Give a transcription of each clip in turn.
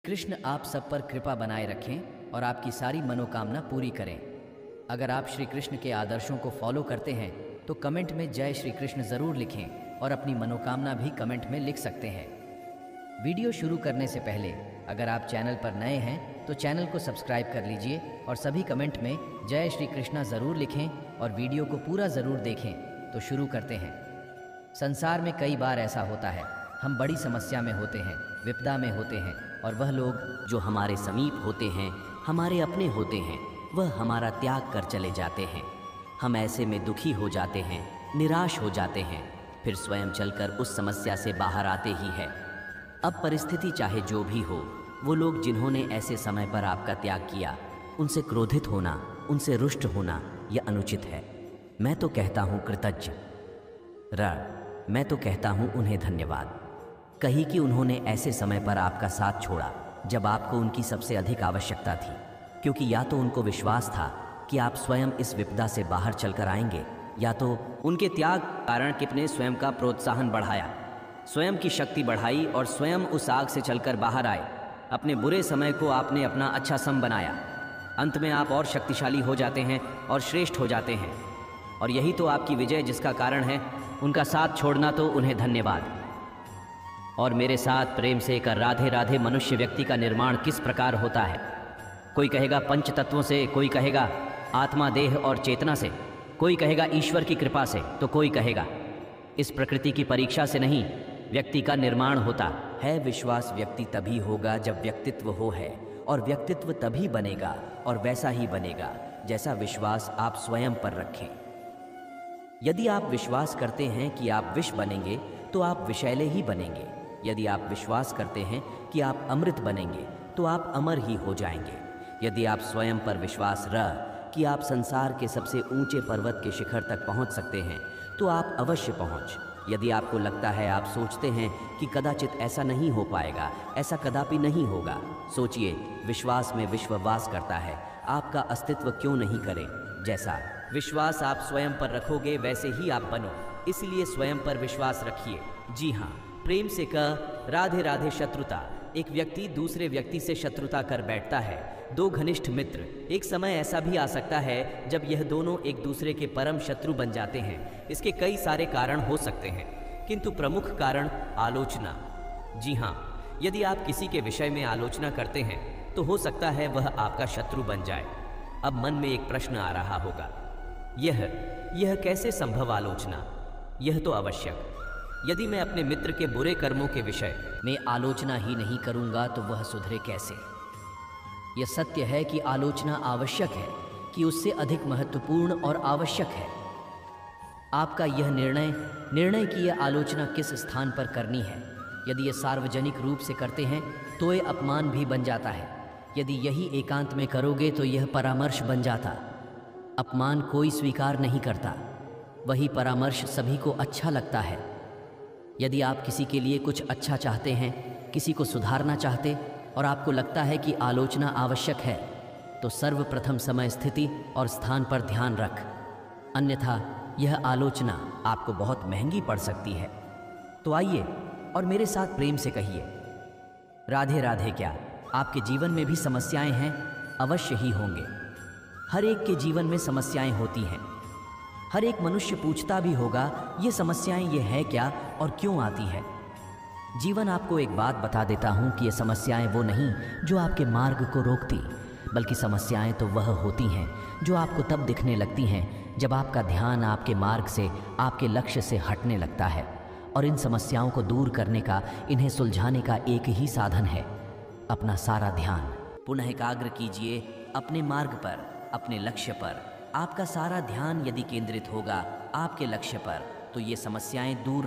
कृष्ण आप सब पर कृपा बनाए रखें और आपकी सारी मनोकामना पूरी करें। अगर आप श्री कृष्ण के आदर्शों को फॉलो करते हैं तो कमेंट में जय श्री कृष्ण ज़रूर लिखें और अपनी मनोकामना भी कमेंट में लिख सकते हैं। वीडियो शुरू करने से पहले अगर आप चैनल पर नए हैं तो चैनल को सब्सक्राइब कर लीजिए और सभी कमेंट में जय श्री कृष्णा ज़रूर लिखें और वीडियो को पूरा ज़रूर देखें। तो शुरू करते हैं। संसार में कई बार ऐसा होता है, हम बड़ी समस्या में होते हैं, विपदा में होते हैं और वह लोग जो हमारे समीप होते हैं, हमारे अपने होते हैं, वह हमारा त्याग कर चले जाते हैं। हम ऐसे में दुखी हो जाते हैं, निराश हो जाते हैं, फिर स्वयं चलकर उस समस्या से बाहर आते ही हैं। अब परिस्थिति चाहे जो भी हो, वो लोग जिन्होंने ऐसे समय पर आपका त्याग किया, उनसे क्रोधित होना, उनसे रुष्ट होना यह अनुचित है। मैं तो कहता हूँ कृतज्ञ मैं तो कहता हूँ उन्हें धन्यवाद। कही कि उन्होंने ऐसे समय पर आपका साथ छोड़ा जब आपको उनकी सबसे अधिक आवश्यकता थी, क्योंकि या तो उनको विश्वास था कि आप स्वयं इस विपदा से बाहर चलकर आएंगे, या तो उनके त्याग कारण किपने स्वयं का प्रोत्साहन बढ़ाया, स्वयं की शक्ति बढ़ाई और स्वयं उस आग से चलकर बाहर आए। अपने बुरे समय को आपने अपना अच्छा सम बनाया। अंत में आप और शक्तिशाली हो जाते हैं और श्रेष्ठ हो जाते हैं, और यही तो आपकी विजय जिसका कारण है। उनका साथ छोड़ना तो उन्हें धन्यवाद। और मेरे साथ प्रेम से कर राधे राधे। मनुष्य व्यक्ति का निर्माण किस प्रकार होता है? कोई कहेगा पंच तत्वों से, कोई कहेगा आत्मा देह और चेतना से, कोई कहेगा ईश्वर की कृपा से, तो कोई कहेगा इस प्रकृति की परीक्षा से नहीं, व्यक्ति का निर्माण होता है। विश्वास व्यक्ति तभी होगा जब व्यक्तित्व हो है, और व्यक्तित्व तभी बनेगा और वैसा ही बनेगा जैसा विश्वास आप स्वयं पर रखें। यदि आप विश्वास करते हैं कि आप विष बनेंगे तो आप विषैले ही बनेंगे। यदि आप विश्वास करते हैं कि आप अमृत बनेंगे तो आप अमर ही हो जाएंगे। यदि आप स्वयं पर विश्वास कि आप संसार के सबसे ऊंचे पर्वत के शिखर तक पहुंच सकते हैं तो आप अवश्य पहुंच। यदि आपको लगता है, आप सोचते हैं कि कदाचित ऐसा नहीं हो पाएगा, ऐसा कदापि नहीं होगा, सोचिए, विश्वास में विश्ववास करता है, आपका अस्तित्व क्यों नहीं करे। जैसा विश्वास आप स्वयं पर रखोगे वैसे ही आप बनो, इसलिए स्वयं पर विश्वास रखिए। जी हाँ, प्रेम से कह राधे राधे। शत्रुता, एक व्यक्ति दूसरे व्यक्ति से शत्रुता कर बैठता है। दो घनिष्ठ मित्र, एक समय ऐसा भी आ सकता है जब यह दोनों एक दूसरे के परम शत्रु बन जाते हैं। इसके कई सारे कारण हो सकते हैं, किंतु प्रमुख कारण आलोचना। जी हाँ, यदि आप किसी के विषय में आलोचना करते हैं तो हो सकता है वह आपका शत्रु बन जाए। अब मन में एक प्रश्न आ रहा होगा, यह कैसे संभव आलोचना? यह तो आवश्यक। यदि मैं अपने मित्र के बुरे कर्मों के विषय में आलोचना ही नहीं करूंगा तो वह सुधरे कैसे? यह सत्य है कि आलोचना आवश्यक है, कि उससे अधिक महत्वपूर्ण और आवश्यक है आपका यह निर्णय कि यह आलोचना किस स्थान पर करनी है। यदि यह सार्वजनिक रूप से करते हैं तो यह अपमान भी बन जाता है। यदि यही एकांत में करोगे तो यह परामर्श बन जाता। अपमान कोई स्वीकार नहीं करता, वही परामर्श सभी को अच्छा लगता है। यदि आप किसी के लिए कुछ अच्छा चाहते हैं, किसी को सुधारना चाहते और आपको लगता है कि आलोचना आवश्यक है, तो सर्वप्रथम समय, स्थिति और स्थान पर ध्यान रख, अन्यथा यह आलोचना आपको बहुत महंगी पड़ सकती है। तो आइए और मेरे साथ प्रेम से कहिए राधे राधे। क्या आपके जीवन में भी समस्याएं हैं? अवश्य ही होंगे। हर एक के जीवन में समस्याएं होती हैं। हर एक मनुष्य पूछता भी होगा, ये समस्याएं ये है क्या और क्यों आती है? जीवन आपको एक बात बता देता हूं कि ये समस्याएं वो नहीं जो आपके मार्ग को रोकती, बल्कि समस्याएं तो वह होती हैं जो आपको तब दिखने लगती हैं जब आपका ध्यान आपके मार्ग से, आपके लक्ष्य से हटने लगता है। और इन समस्याओं को दूर करने का, इन्हें सुलझाने का एक ही साधन है, अपना सारा ध्यान पुनः एकाग्र कीजिए अपने मार्ग पर, अपने लक्ष्य पर। आपका सारा ध्यान यदि केंद्रित होगा आपके लक्ष्य पर तो ये समस्याएं दूर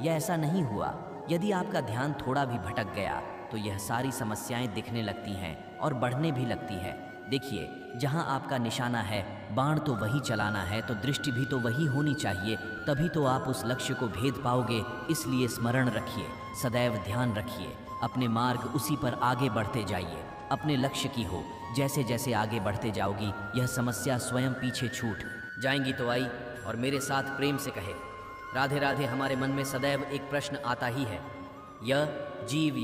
या ऐसा नहीं हुआ। यदि आपका ध्यान थोड़ा भी भटक गया तो यह सारी समस्याएं दिखने लगती हैं और बढ़ने भी लगती है। देखिए, जहां आपका निशाना है, बाण तो वही चलाना है, तो दृष्टि भी तो वही होनी चाहिए, तभी तो आप उस लक्ष्य को भेद पाओगे। इसलिए स्मरण रखिए, सदैव ध्यान रखिए, अपने मार्ग उसी पर आगे बढ़ते जाइए, अपने लक्ष्य की हो। जैसे जैसे आगे बढ़ते जाओगी यह समस्या स्वयं पीछे छूट जाएंगी। तो आई और मेरे साथ प्रेम से कहे राधे राधे। हमारे मन में सदैव एक प्रश्न आता ही है, यह जीव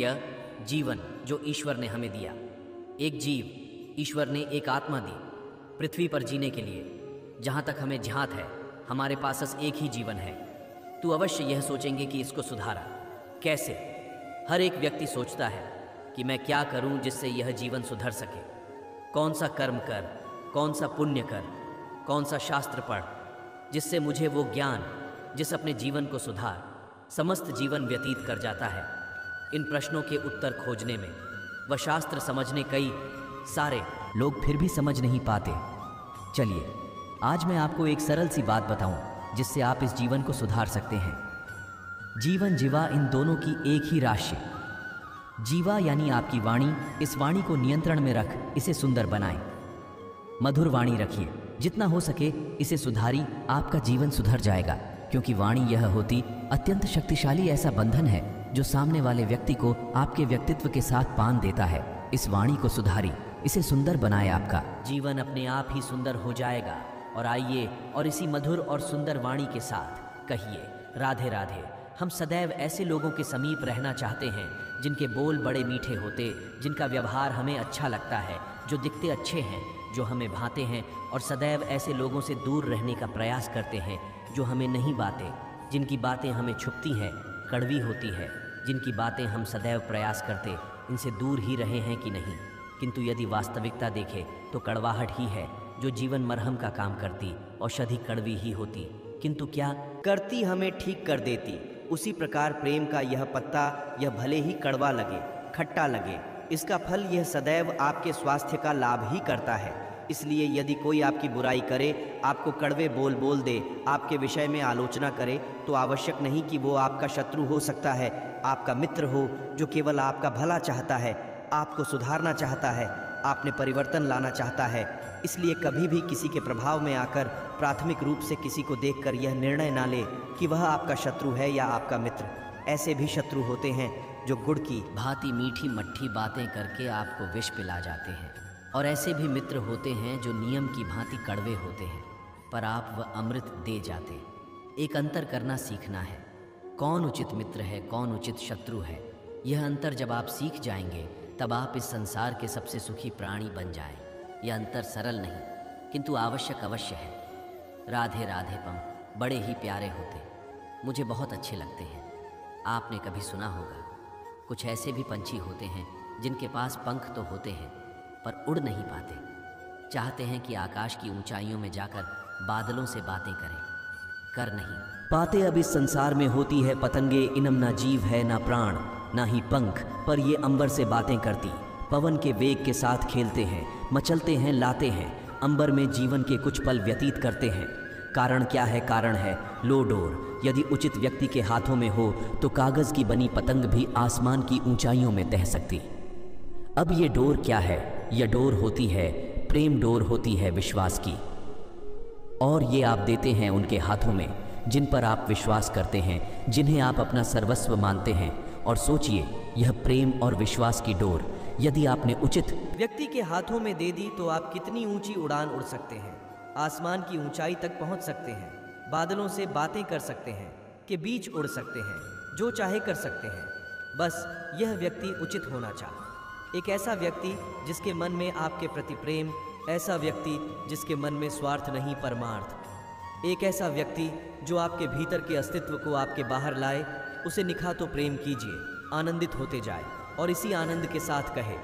जीवन जो ईश्वर ने हमें दिया। एक जीव, ईश्वर ने एक आत्मा दी पृथ्वी पर जीने के लिए। जहाँ तक हमें ध्यात है, हमारे पास बस एक ही जीवन है। तो अवश्य यह सोचेंगे कि इसको सुधारा कैसे। हर एक व्यक्ति सोचता है कि मैं क्या करूं जिससे यह जीवन सुधर सके। कौन सा कर्म कर, कौन सा पुण्य कर, कौन सा शास्त्र पढ़ जिससे मुझे वो ज्ञान जिस अपने जीवन को सुधार समस्त जीवन व्यतीत कर जाता है। इन प्रश्नों के उत्तर खोजने में व शास्त्र समझने कई सारे लोग फिर भी समझ नहीं पाते। चलिए आज मैं आपको एक सरल सी बात बताऊं जिससे आप इस जीवन को सुधार सकते हैं। जीवन जीवा इन दोनों की एक ही राशि। जीवा यानी आपकी वाणी, इस वाणी को नियंत्रण में रख इसे सुंदर बनाएं। मधुर वाणी रखिए, जितना हो सके इसे सुधारी, आपका जीवन सुधर जाएगा। क्योंकि वाणी यह होती अत्यंत शक्तिशाली ऐसा बंधन है जो सामने वाले व्यक्ति को आपके व्यक्तित्व के साथ बांध देता है। इस वाणी को सुधारी, इसे सुंदर बनाए, आपका जीवन अपने आप ही सुंदर हो जाएगा। और आइए और इसी मधुर और सुंदर वाणी के साथ कहिए राधे राधे। हम सदैव ऐसे लोगों के समीप रहना चाहते हैं जिनके बोल बड़े मीठे होते, जिनका व्यवहार हमें अच्छा लगता है, जो दिखते अच्छे हैं, जो हमें भाते हैं। और सदैव ऐसे लोगों से दूर रहने का प्रयास करते हैं जो हमें नहीं भाते, जिनकी बातें हमें छुपती हैं, कड़वी होती है, जिनकी बातें हम सदैव प्रयास करते इनसे दूर ही रहे हैं कि नहीं। किंतु यदि वास्तविकता देखें तो कड़वाहट ही है जो जीवन मरहम का काम करती, औषधि कड़वी ही होती, किंतु क्या करती हमें ठीक कर देती। उसी प्रकार प्रेम का यह पत्ता, यह भले ही कड़वा लगे, खट्टा लगे, इसका फल यह सदैव आपके स्वास्थ्य का लाभ ही करता है। इसलिए यदि कोई आपकी बुराई करे, आपको कड़वे बोल दे, आपके विषय में आलोचना करे, तो आवश्यक नहीं कि वो आपका शत्रु हो सकता है, आपका मित्र हो जो केवल आपका भला चाहता है, आपको सुधारना चाहता है, आपने परिवर्तन लाना चाहता है। इसलिए कभी भी किसी के प्रभाव में आकर प्राथमिक रूप से किसी को देखकर यह निर्णय ना ले कि वह आपका शत्रु है या आपका मित्र। ऐसे भी शत्रु होते हैं जो गुड़ की भांति मीठी मट्ठी बातें करके आपको विष पिला जाते हैं, और ऐसे भी मित्र होते हैं जो नियम की भांति कड़वे होते हैं पर आप वह अमृत दे जाते। एक अंतर करना सीखना है, कौन उचित मित्र है, कौन उचित शत्रु है। यह अंतर जब आप सीख जाएंगे तब आप इस संसार के सबसे सुखी प्राणी बन जाएं। यह अंतर सरल नहीं किंतु आवश्यक अवश्य है। राधे राधे पम बड़े ही प्यारे होते, मुझे बहुत अच्छे लगते हैं। आपने कभी सुना होगा कुछ ऐसे भी पंछी होते हैं जिनके पास पंख तो होते हैं पर उड़ नहीं पाते। चाहते हैं कि आकाश की ऊंचाइयों में जाकर बादलों से बातें करें, कर नहीं पाते। अब इस संसार में होती है पतंगे, इनम ना जीव है ना प्राण ना ही पंख, पर ये अंबर से बातें करती, पवन के वेग के साथ खेलते हैं, मचलते हैं, लाते हैं, अंबर में जीवन के कुछ पल व्यतीत करते हैं। कारण क्या है? कारण है लो डोर। यदि उचित व्यक्ति के हाथों में हो तो कागज की बनी पतंग भी आसमान की ऊंचाइयों में तह सकती। अब ये डोर क्या है? यह डोर होती है प्रेम, डोर होती है विश्वास की, और ये आप देते हैं उनके हाथों में जिन पर आप विश्वास करते हैं, जिन्हें आप अपना सर्वस्व मानते हैं। और सोचिए, यह प्रेम और विश्वास की डोर यदि आपने उचित व्यक्ति के हाथों में दे दी तो आप कितनी ऊंची उड़ान उड़ सकते हैं, आसमान की ऊंचाई तक पहुंच सकते हैं, बादलों से बातें कर सकते हैं, के बीच उड़ सकते हैं, जो चाहे कर सकते हैं। बस यह व्यक्ति उचित होना चाहिए। एक ऐसा व्यक्ति जिसके मन में आपके प्रति प्रेम, ऐसा व्यक्ति जिसके मन में स्वार्थ नहीं परमार्थ, एक ऐसा व्यक्ति जो आपके भीतर के अस्तित्व को आपके बाहर लाए, उसे निखातो प्रेम कीजिए, आनंदित होते जाए और इसी आनंद के साथ कहे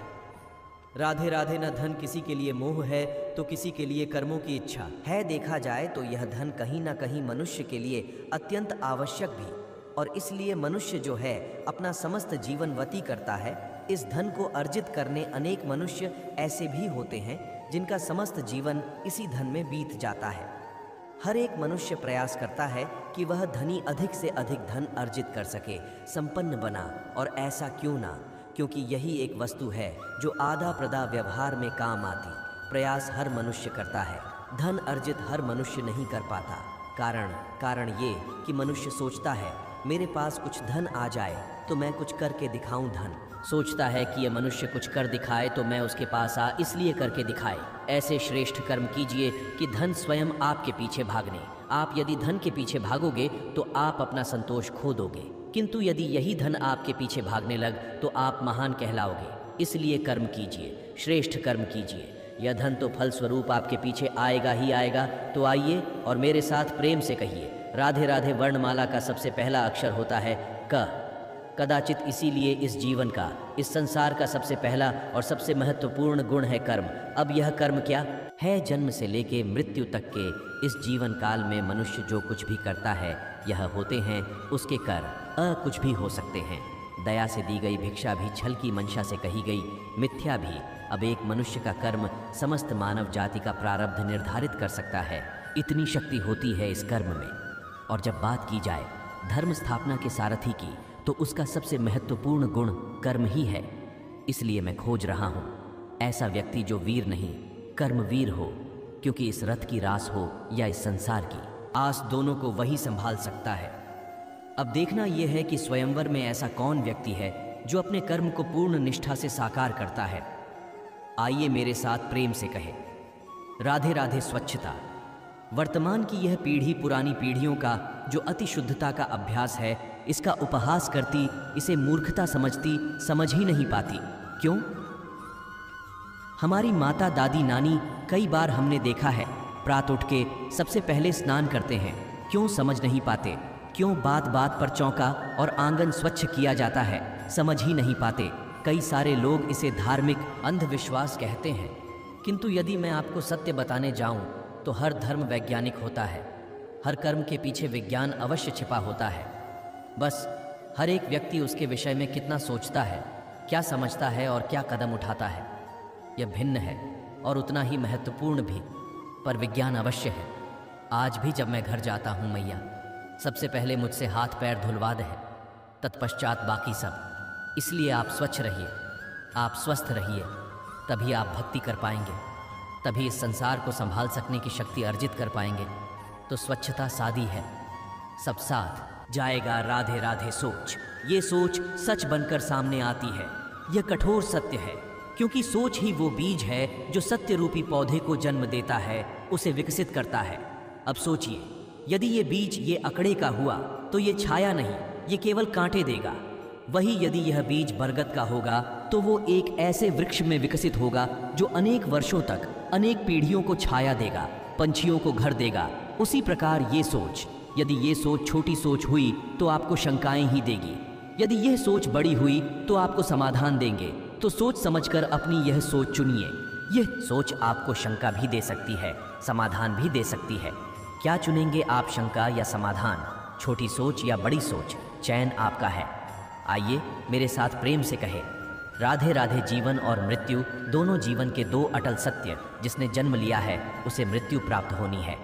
राधे राधे। न धन किसी के लिए मोह है तो किसी के लिए कर्मों की इच्छा है। देखा जाए तो यह धन कहीं ना कहीं मनुष्य के लिए अत्यंत आवश्यक भी, और इसलिए मनुष्य जो है अपना समस्त जीवन व्यतीत करता है। इस धन को अर्जित करने अनेक मनुष्य ऐसे भी होते हैं जिनका समस्त जीवन इसी धन में बीत जाता है। हर एक मनुष्य प्रयास करता है कि वह धनी अधिक से अधिक धन अर्जित कर सके, संपन्न बना। और ऐसा क्यों ना, क्योंकि यही एक वस्तु है जो आधा प्रदा व्यवहार में काम आती। प्रयास हर मनुष्य करता है, धन अर्जित हर मनुष्य नहीं कर पाता। कारण ये कि मनुष्य सोचता है मेरे पास कुछ धन आ जाए तो मैं कुछ करके दिखाऊं। धन सोचता है कि यह मनुष्य कुछ कर दिखाए तो मैं उसके पास इसलिए करके दिखाए। ऐसे श्रेष्ठ कर्म कीजिए कि धन स्वयं आपके पीछे भागने। आप यदि धन के पीछे भागोगे तो आप अपना संतोष खो दोगे। किंतु यदि यही धन आपके पीछे भागने लग तो आप महान कहलाओगे। इसलिए कर्म कीजिए, श्रेष्ठ कर्म कीजिए। यह धन तो फल स्वरूप आपके पीछे आएगा ही आएगा। तो आइए और मेरे साथ प्रेम से कहिए, राधे राधे। वर्णमाला का सबसे पहला अक्षर होता है क। कदाचित इसीलिए इस जीवन का, इस संसार का सबसे पहला और सबसे महत्वपूर्ण गुण है कर्म। अब यह कर्म क्या है? जन्म से लेके मृत्यु तक के इस जीवन काल में मनुष्य जो कुछ भी करता है, यह होते हैं उसके कर। कुछ भी हो सकते हैं। दया से दी गई भिक्षा भी छल की मंशा से कही गई मिथ्या भी। अब एक मनुष्य का कर्म समस्त मानव जाति का प्रारब्ध निर्धारित कर सकता है। इतनी शक्ति होती है इस कर्म में। और जब बात की जाए धर्म स्थापना के सारथी की, तो उसका सबसे महत्वपूर्ण गुण कर्म ही है। इसलिए मैं खोज रहा हूँ ऐसा व्यक्ति जो वीर नहीं, कर्मवीर हो। क्योंकि इस रथ की रास हो या इस संसार की आस, दोनों को वही संभाल सकता है। अब देखना यह है कि स्वयंवर में ऐसा कौन व्यक्ति है जो अपने कर्म को पूर्ण निष्ठा से साकार करता है। आइए मेरे साथ प्रेम से कहे, राधे राधे। स्वच्छता वर्तमान की यह पीढ़ी पुरानी पीढ़ियों का जो अति शुद्धता का अभ्यास है, इसका उपहास करती, इसे मूर्खता समझती, समझ ही नहीं पाती। क्यों? हमारी माता, दादी, नानी कई बार हमने देखा है प्रात उठ के सबसे पहले स्नान करते हैं। क्यों समझ नहीं पाते? क्यों बात बात पर चौका और आंगन स्वच्छ किया जाता है? समझ ही नहीं पाते। कई सारे लोग इसे धार्मिक अंधविश्वास कहते हैं, किंतु यदि मैं आपको सत्य बताने जाऊं तो हर धर्म वैज्ञानिक होता है। हर कर्म के पीछे विज्ञान अवश्य छिपा होता है। बस हर एक व्यक्ति उसके विषय में कितना सोचता है, क्या समझता है और क्या कदम उठाता है, यह भिन्न है और उतना ही महत्वपूर्ण भी। पर विज्ञान अवश्य है। आज भी जब मैं घर जाता हूँ मैया, सबसे पहले मुझसे हाथ पैर धुलवा दे, तत्पश्चात बाकी सब। इसलिए आप स्वच्छ रहिए, आप स्वस्थ रहिए, तभी आप भक्ति कर पाएंगे, तभी इस संसार को संभाल सकने की शक्ति अर्जित कर पाएंगे। तो स्वच्छता सादी है, सब साथ जाएगा। राधे राधे सोच, ये सोच सच बनकर सामने आती है। यह कठोर सत्य है, क्योंकि सोच ही वो बीज है जो सत्य रूपी पौधे को जन्म देता है, उसे विकसित करता है। अब सोचिए, यदि ये बीज ये अकड़े का हुआ तो ये छाया नहीं, ये केवल कांटे देगा। वही यदि यह बीज बरगद का होगा तो वो एक ऐसे वृक्ष में विकसित होगा जो अनेक वर्षों तक, अनेक पीढ़ियों को छाया देगा, पंछियों को घर देगा। उसी प्रकार ये सोच, यदि ये सोच छोटी सोच हुई तो आपको शंकाएं ही देगी। यदि यह सोच बड़ी हुई तो आपको समाधान देंगे। तो सोच समझकर अपनी यह सोच चुनिए। यह सोच आपको शंका भी दे सकती है, समाधान भी दे सकती है। क्या चुनेंगे आप, शंका या समाधान? छोटी सोच या बड़ी सोच? चयन आपका है। आइए मेरे साथ प्रेम से कहे, राधे राधे। जीवन और मृत्यु दोनों जीवन के दो अटल सत्य। जिसने जन्म लिया है उसे मृत्यु प्राप्त होनी है,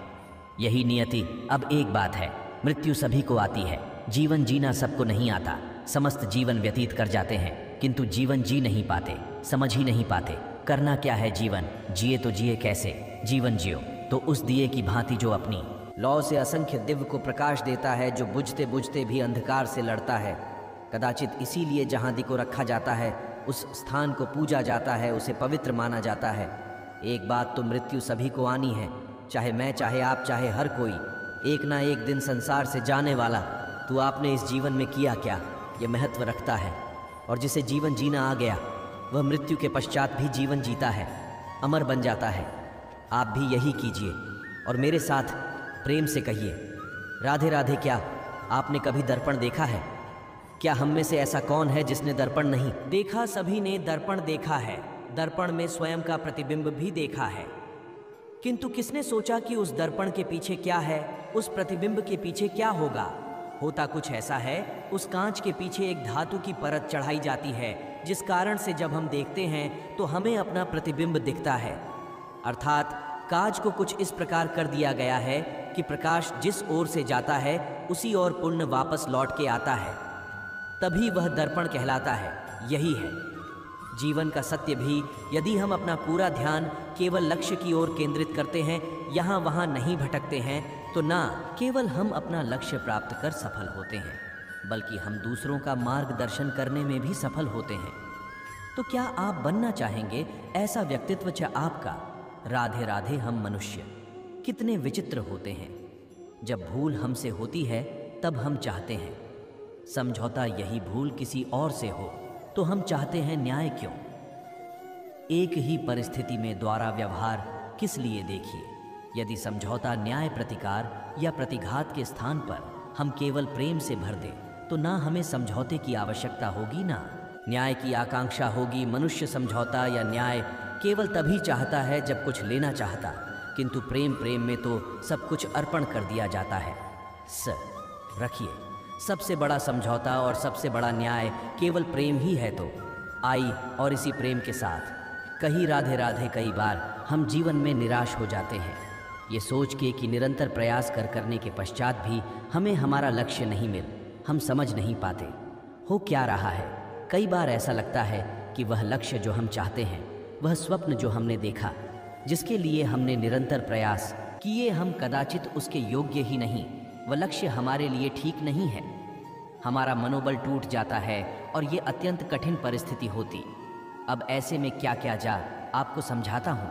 यही नियति। अब एक बात है, मृत्यु सभी को आती है, जीवन जीना सबको नहीं आता। समस्त जीवन व्यतीत कर जाते हैं, किंतु जीवन जी नहीं पाते, समझ ही नहीं पाते। करना क्या है जीवन? जिए तो जिए कैसे? जीवन जियो तो उस दिए की भांति जो अपनी लौ से असंख्य दिव्य को प्रकाश देता है, जो बुझते बुझते भी अंधकार से लड़ता है। कदाचित इसीलिए जहाँ दी को रखा जाता है, उस स्थान को पूजा जाता है, उसे पवित्र माना जाता है। एक बात तो मृत्यु सभी को आनी है, चाहे मैं, चाहे आप, चाहे हर कोई। एक ना एक दिन संसार से जाने वाला। तो आपने इस जीवन में किया क्या, ये महत्व रखता है। और जिसे जीवन जीना आ गया, वह मृत्यु के पश्चात भी जीवन जीता है, अमर बन जाता है। आप भी यही कीजिए और मेरे साथ प्रेम से कहिए, राधे राधे। क्या आपने कभी दर्पण देखा है? क्या हम में से ऐसा कौन है जिसने दर्पण नहीं देखा? सभी ने दर्पण देखा है, दर्पण में स्वयं का प्रतिबिंब भी देखा है। किंतु किसने सोचा कि उस दर्पण के पीछे क्या है, उस प्रतिबिंब के पीछे क्या होगा? होता कुछ ऐसा है, उस कांच के पीछे एक धातु की परत चढ़ाई जाती है, जिस कारण से जब हम देखते हैं तो हमें अपना प्रतिबिंब दिखता है। अर्थात कांच को कुछ इस प्रकार कर दिया गया है कि प्रकाश जिस ओर से जाता है उसी ओर पुण्य वापस लौट के आता है, तभी वह दर्पण कहलाता है। यही है जीवन का सत्य भी। यदि हम अपना पूरा ध्यान केवल लक्ष्य की ओर केंद्रित करते हैं, यहाँ वहाँ नहीं भटकते हैं, तो ना केवल हम अपना लक्ष्य प्राप्त कर सफल होते हैं, बल्कि हम दूसरों का मार्गदर्शन करने में भी सफल होते हैं। तो क्या आप बनना चाहेंगे ऐसा व्यक्तित्व आपका? राधे राधे। हम मनुष्य कितने विचित्र होते हैं। जब भूल हमसे होती है तब हम चाहते हैं समझौता यही भूल किसी और से हो तो हम चाहते हैं न्याय क्यों? एक ही परिस्थिति में द्वारा व्यवहार किस लिए देखिए। यदि समझौता न्याय प्रतिकार या प्रतिघात के स्थान पर हम केवल प्रेम से भर दें तो ना हमें समझौते की आवश्यकता होगी ना न्याय की आकांक्षा होगी। मनुष्य समझौता या न्याय केवल तभी चाहता है जब कुछ लेना चाहता, किंतु प्रेम में तो सब कुछ अर्पण कर दिया जाता है। रखिए, सबसे बड़ा समझौता और सबसे बड़ा न्याय केवल प्रेम ही है। तो आई और इसी प्रेम के साथ कहीं राधे राधे कई बार हम जीवन में निराश हो जाते हैं, ये सोच के कि निरंतर प्रयास करने के पश्चात भी हमें हमारा लक्ष्य नहीं मिल, हम समझ नहीं पाते हो क्या रहा है। कई बार ऐसा लगता है कि वह लक्ष्य जो हम चाहते हैं, वह स्वप्न जो हमने देखा, जिसके लिए हमने निरंतर प्रयास किए, हम कदाचित उसके योग्य ही नहीं, वह लक्ष्य हमारे लिए ठीक नहीं है। हमारा मनोबल टूट जाता है और ये अत्यंत कठिन परिस्थिति होती। अब ऐसे में क्या किया जाए आपको समझाता हूँ।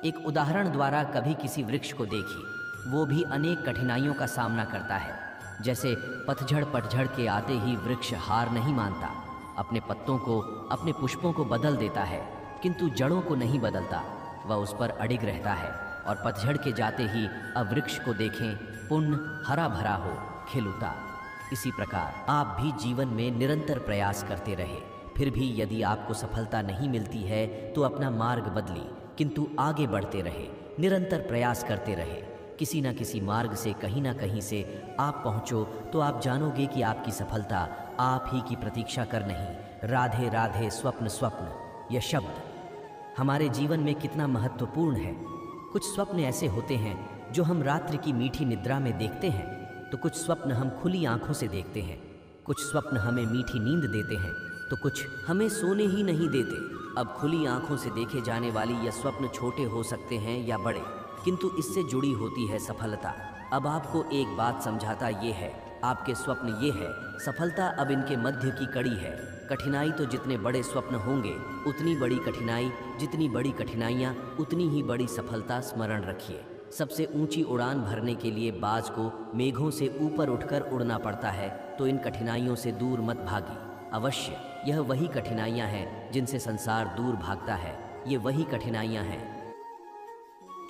एक उदाहरण द्वारा कभी किसी वृक्ष को देखिए, वो भी अनेक कठिनाइयों का सामना करता है। जैसे पतझड़ पतझड़ के आते ही वृक्ष हार नहीं मानता, अपने पत्तों को, अपने पुष्पों को बदल देता है, किंतु जड़ों को नहीं बदलता, वह उस पर अडिग रहता है। और पतझड़ के जाते ही अब वृक्ष को देखें, पुण्य हरा भरा हो, खिलुता। इसी प्रकार आप भी जीवन में निरंतर प्रयास करते रहे, फिर भी यदि आपको सफलता नहीं मिलती है तो अपना मार्ग बदली, किंतु आगे बढ़ते रहे, निरंतर प्रयास करते रहे। किसी न किसी मार्ग से कहीं ना कहीं से आप पहुंचो तो आप जानोगे कि आपकी सफलता आप ही की प्रतीक्षा कर नहीं। राधे राधे स्वप्न स्वप्न, यह शब्द हमारे जीवन में कितना महत्वपूर्ण है। कुछ स्वप्न ऐसे होते हैं जो हम रात्रि की मीठी निद्रा में देखते हैं, तो कुछ स्वप्न हम खुली आंखों से देखते हैं। कुछ स्वप्न हमें मीठी नींद देते हैं तो कुछ हमें सोने ही नहीं देते। अब खुली आंखों से देखे जाने वाली यह स्वप्न छोटे हो सकते हैं या बड़े, किंतु इससे जुड़ी होती है सफलता। अब आपको एक बात समझाता ये है, आपके स्वप्न ये है, सफलता अब इनके मध्य की कड़ी है। कठिनाई तो जितने बड़े स्वप्न होंगे उतनी बड़ी कठिनाई, जितनी बड़ी कठिनाइयाँ उतनी ही बड़ी सफलता। स्मरण रखिए, सबसे ऊंची उड़ान भरने के लिए बाज को मेघों से ऊपर उठकर उड़ना पड़ता है, तो इन कठिनाइयों से दूर मत भागी। अवश्य यह वही कठिनाइयाँ हैं जिनसे संसार दूर भागता है। ये वही कठिनाइयाँ हैं